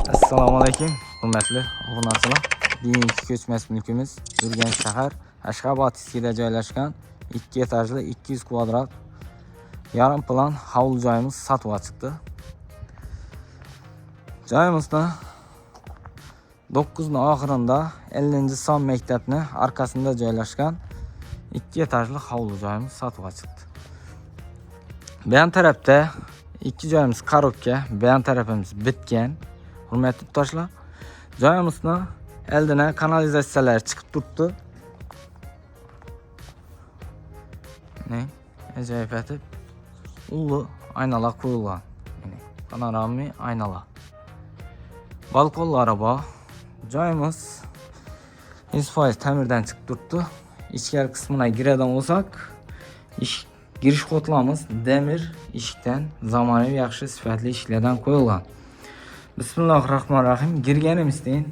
Assalomu alaykum, hurmatli obunachilar. Bugungi ko'chmas mulkimiz Urganch shahar Ashxobod tusigida joylashgan 2 etajli 200 kvadrat yarim plan hovli joyimiz sotuvga chiqdi. Joyimizda 9 oxirida 50-son maktabni arkasida joylashgan 2 etajli hovli joyimiz sotuvga chiqdi. Bu yan tarafda 2 joyimiz korobka, bu yan tarafimiz bitgan. Hurmatli yurtdoshlar, joyimizda eldina kanalizatsiyalar chiqib turibdi. Ajoyib etib ulu aynalar qo'yilgan. Panoramli aynalar. Balkonlari bor. Joyimiz 100% ta'mirdan chiqib turibdi. Ichkari qismina giradigan bo'lsak, girish qotlamimiz demir eshikdan zamonaviy yaxshi sifatli eshiklardan qo'yilgan. Bismillahirrahmanirrahim. Girganimizdan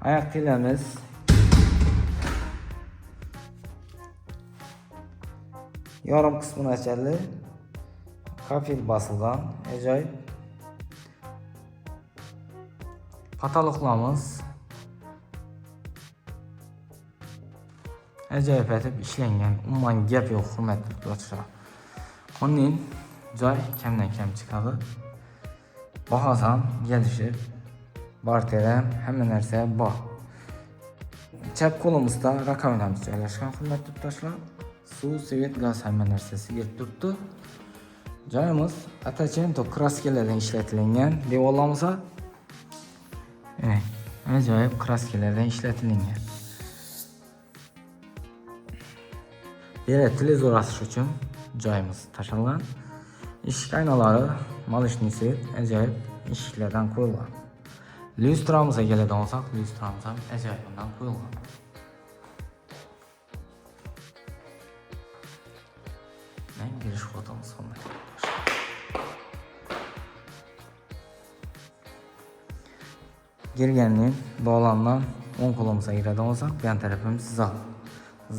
oyoq tilamiz yarim qismini ochadi. Kafil bosilgan, ajoyib. Pataloqlarimiz ajoyib etib ishlangan. Umuman gap yo'q, hurmatli do'stlar. Uning joy kamdan kam chiqadi. Bahosam gelishib, barteram, hamma narsa bor. Chap qo'limizda rakovinamiz joylashgan, hurmatli do'stlar. Suv, svet, gaz hamma narsasi kelib turibdi. Joyimiz atachento kraskalardan ishlatilgan. Devorlarimiz ajoyib kraskalardan ishlatilgan. Yana televizor asish uchun joyimiz tashalgan. Eshik aynalari malishni svet ajoyib eshiklardan qo'yilgan. Lyustramizga keladigan bo'lsak, lyustramiz ham ajoyibdan qo'yilgan. Men girish fotomiz qildik. Girgandan bog'landan 10 qo'limizga kiradigan bo'lsak, bu yan tarafimiz zal.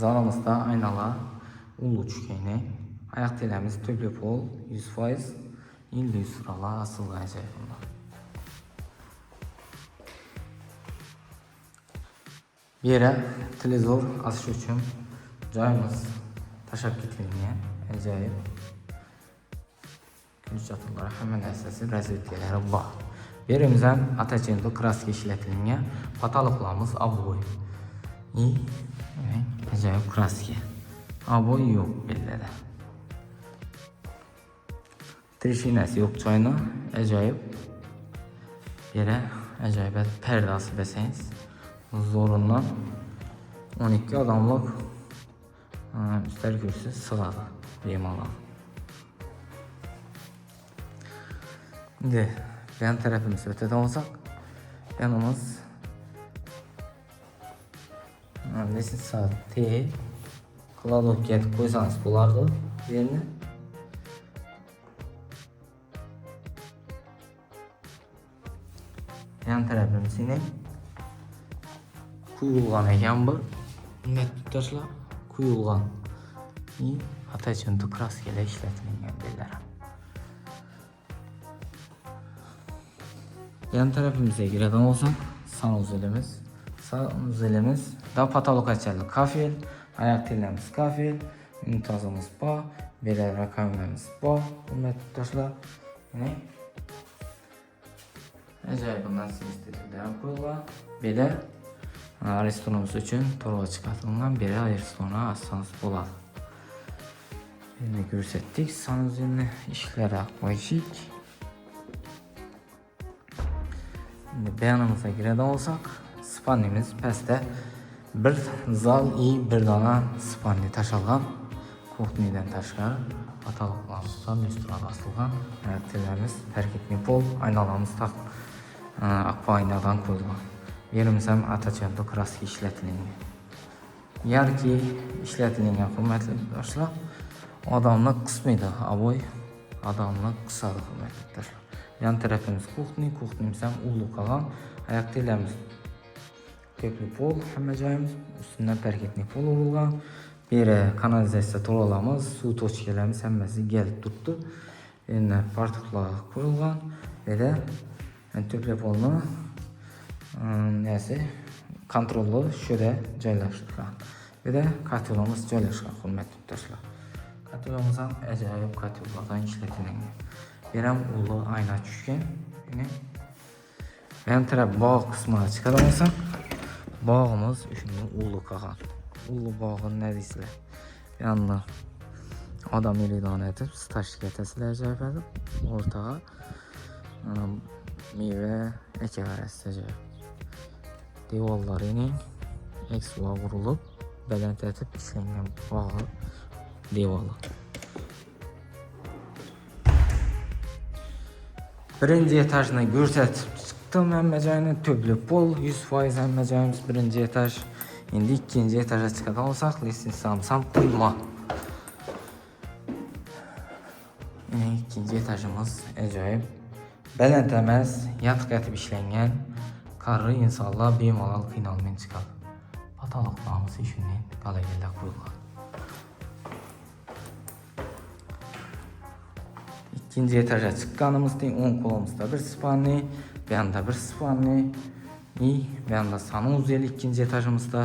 Zalimizda aynalar ulu tushgani. Oyoq telamiz tüplü pol 100%. İllüstralar asıllayacak bunlar. Bir yere televizor asış için joyimiz tashab ketilgan. Ajoyib. Kuch çatırları hemen narsasi razvedkalari bor. Yerimizdan atachento kraska ishlatilgan. Pataloqlarimiz obvoy. Ajoyib kraska. Obvoy yo'q bellada. Trishinasi yo'q joyni, ajoyib. Yere ajoyib perdasi desangiz, zo'rindan 12 odamlik ustal kursi sig'adi bemalol. Endi bu yan tarafimiz o'tadigan bo'lsak, yanimiz lesin soat kladovka qo'ysangiz bo'lardi yerni. Yan tarafimizda quyilgan ekan bu. Hurmatli do'stlar, quyilgan. Atachento kraskalar ishlatilgan bellar. Yan tarafimizga kiradigan bo'lsak, sanuzilimiz, da patolog ochadi. Kafel, oyoq telamiz kafel, muntazamiz bor, belar rakovinamiz bor. Hurmatli do'stlar, ajoyib bundan sistemlar qo'yilgan. Bela restoranimiz uchun to'g'ri chiqarilgan bela restoran asosiy bo'ladi. Endi ko'rsatdik, sanuzilni ishlari qo'yishik. Endi bayanimizga kiradigan bo'lsak, spannimiz pastda bir zal bir dona spanni tashalgan. Kuxniyadan tashqari pataloqlarimiz lyustralar asilgan. Telamiz parketli pol, aynalarimiz akva aynadan qo'yilgan. Yerimiz ham atachento kraska ishlatilgan. Yarki ishlatilgan, hurmatli do'stlar. Odamni qismaydi, avoy odamni qisadi, hurmatli do'stlar. Yan tarafimiz kuxnimiz ham ulu qolgan. Oyoq telamiz tepli pol, hamma joyimiz ustidan parketli pol urilgan. Beri kanalizatsiya to'g'rilarimiz, suv tochkalarimiz hammasi kelib turibdi. Endi partiklar qo'yilgan. Beri tüple polni nesi kontrolü şöyle joylashtirgan. Bir de katyolimiz joylashgan, hurmatli yurtdoshlar. Katyolimiz ham ajoyib katyollardan ishlatilgan. Bir ham ulu ayna tushgan. Yan taraf bog' qismini chiqarib olsak, bog'imiz shunday ulu qolgan. Ulu bog'ni ne deysizlar? Yanına adam ilan etib, stash getasizlar ajoyib etib, o'rtaga meyve ekiverasiz ajoyib. Devorlarining eksuva urilib, baland etib ishlangan bog'i devorlar. Birinci etajni ko'rsatib chiqdim, hamma joyini to'plab pol 100% hamma joyimiz birinci etaj. Endi ikkinchi etajga chiqadigan bo'lsak, lestnitsam qo'yma. İkinci etajımız ajoyib. Baland emas, yatıq etib ishlangan. Qarri insonlar bemalol qiynalmay chiqadi. Pataloqlarimiz shunday galereyalar qo'yilgan. İkinci etaja chiqqanimizda o'ng qo'limizda bir spalni, bu yoqda bir spalni, bu yoqda sanuzel ikkinchi etajimizda,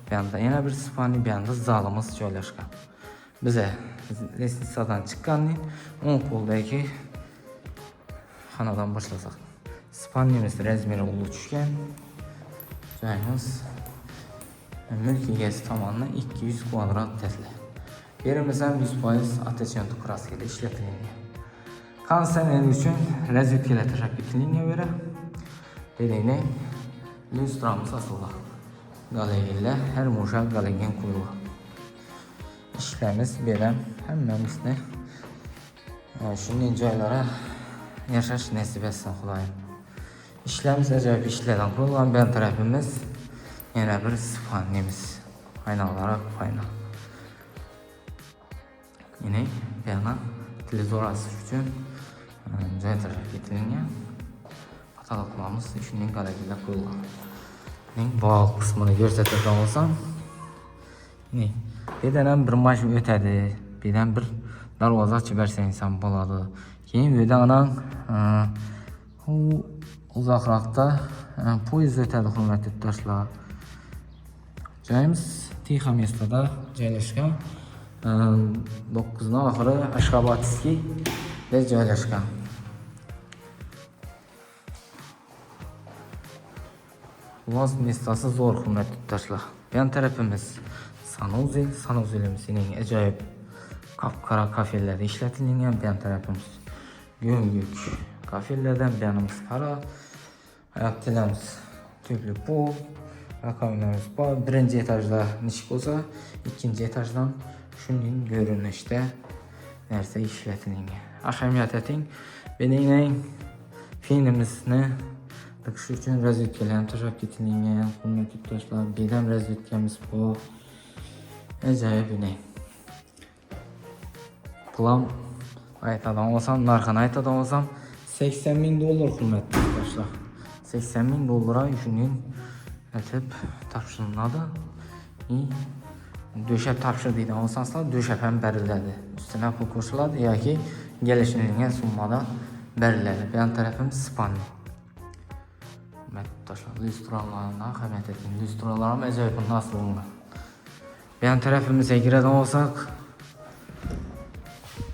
bu yoqda yana bir spalni, bu yoqda zalimiz joylashgan. Bize lestnitsadan chiqqandan o'ng qo'ldagi xonadan boshlasak. Spalnimiz razmeri ulug' tushgan. Joyimiz mulk egasi tomonidan 200 kvadrat metrli. Yerimiz ham 100% attention kraskaga ishlatilgan. Kondisioner uchun rozetkalar tashlab ketilgan vera. Dedikne lyustramiz asılda. Galeriyalar her mo'shaq galeriyaga qo'yilgan. İşlerimiz bilen hammamizni shunday joylara yashash nasib etsin Xudoyim. İşlerimiz ajoyib ishlardan qurilgan. Bu tarafimiz yana bir spalnimiz. Aynalar ayna. Yine bu yana televizor asish uchun joy tashlab ketilgan. Pataloqlarimiz shunday galeriyaga qo'yilgan. Bog' qismini ko'rsatadigan bo'lsam, birden bir maşın ötedi, birden bir darvoza açıp verseniz ham bo'ladi. Keyin bu yerdan uzoqroqda poyezd o'tadi, hurmatli yurtdoshlar. Joyimiz Tixa mestada joylashgan. 9 oxiri Ashxabodskiy da joylashgan. Loz mestasi zo'r, hurmatli yurtdoshlar. Yan tarafimiz sanuzelimizning ajoyib qapqara kafellarda ishlatilgan. Bu tarafimiz go'nguk kafellardan, bu yanimiz qara. Hayot tilamiz tüplü pol, rakamlarimiz bor. Birinci etajda nishik bo'lsa, ikkinchi etajdan shunday ko'rinishda narsa ishlatilgan. Ahamiyat eting, bening filmimizni tiqish uchun rozetkalarni tashlab ketilgan. Hurmatli yurtdoshlar, bedam rozetkamiz bor. Ajoyib ne? Plan aytadan olsam, narxini aytadan olsam $80,000 hurmatli yurtdoshlar. $80,000 shunday etib topshiriladi. Döşep topshiradigan bo'lsangizlar, döşep ham beriladi. Üstüne pul qo'shiladi yoki kelishilgan summada beriladi. Bu yan tarafimiz spalni. Lyustralarni ahamiyat eting. Lyustralar ham ajoyib nasl bo'lgan. Bu yan tarafimizga kiradigan bo'lsak,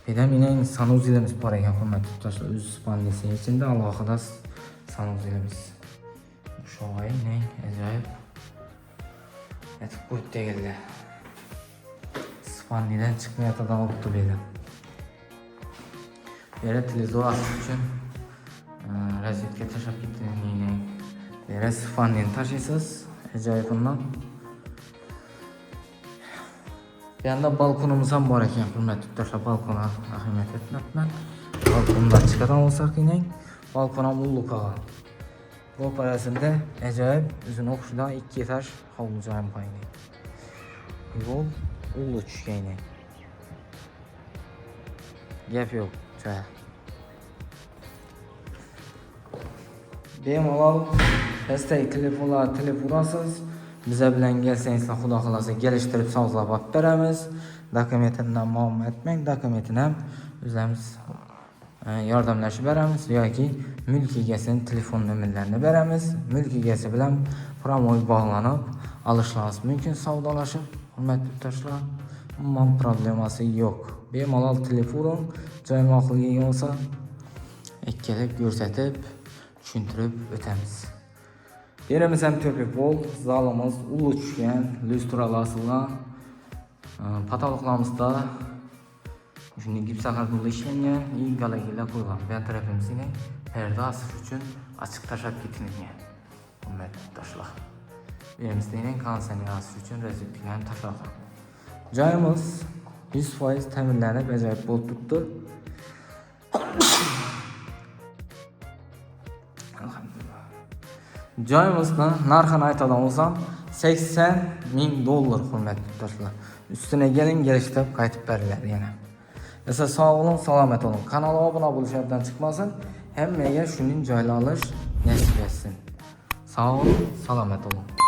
benim sanuzelimiz bor ekan, hurmatli yurtdoshlar. O'z spalnisi ichida alohida sanuzelimiz. Sho'g'ay, ajoyib. Aytib qo'yib tegildi. Spalnidan chiqmayotgan olibdi bedi. Yere televizor asish uchun rozetka tashlab ketilgan. Yere spalnini tashlaysiz, ajoyib bundan. Bu yanda balkonimiz ham bor ekan, hurmatli yurtdoshlar. Balkona ahamiyat etmayapman. Balkondan chiqadigan bo'lsak, balkon ham ulug' qolgan. Bu parasında ajoyib o'zini o'qishida 2 etaj hovli joyim qo'ygan. Yo'l ulu tushgan. Gap yo'q, joy. Bemalol hashtag telefonlar urasiz. Bize bilan kelsangiz, xudo xolasa kelishtirib sozlab olib beramiz. Dokumentindan muammo etmang, dokumentini ham o'zimiz yordamlashib beramiz yoki mulk egasining telefon nomerlarini beramiz. Mulk egasi bilan promoy bog'lanib olishlaringiz mumkin savdolashib. Hurmatli yurtdoshlar, umuman problemasi yo'q. Bemalol telefon joy ma'quliga bo'lsa ikkalib ko'rsatib tushuntirib o'tamiz. Yerimiz ham to'plik bol, zalimiz ulu tushgan, lyustralarsi bilan patoloqlarimizda shunday gips aqarda ishlangan, galagilar qo'yilgan. Bu tarafimizning perda asish uchun ochiq tashlab ketilgan. Hurmatli yurtdoshlar, yerimizning kondisioner asish uchun rozetkalarni tashlagan. Joyimiz 100% ta'minlanib ajoyib bo'lib turibdi. Joyimizning narxini aytadigan bo'lsam, $80,000 hurmatli yurtdoshlar. Üstüne gelişib qaytib beriladi yana. Esa sog' olun, salomat olun. Kanalga obuna bo'lish yoddan chiqmasin. Hammaga shuning joyini olish nasib etsin. Sog' olun, salomat olun.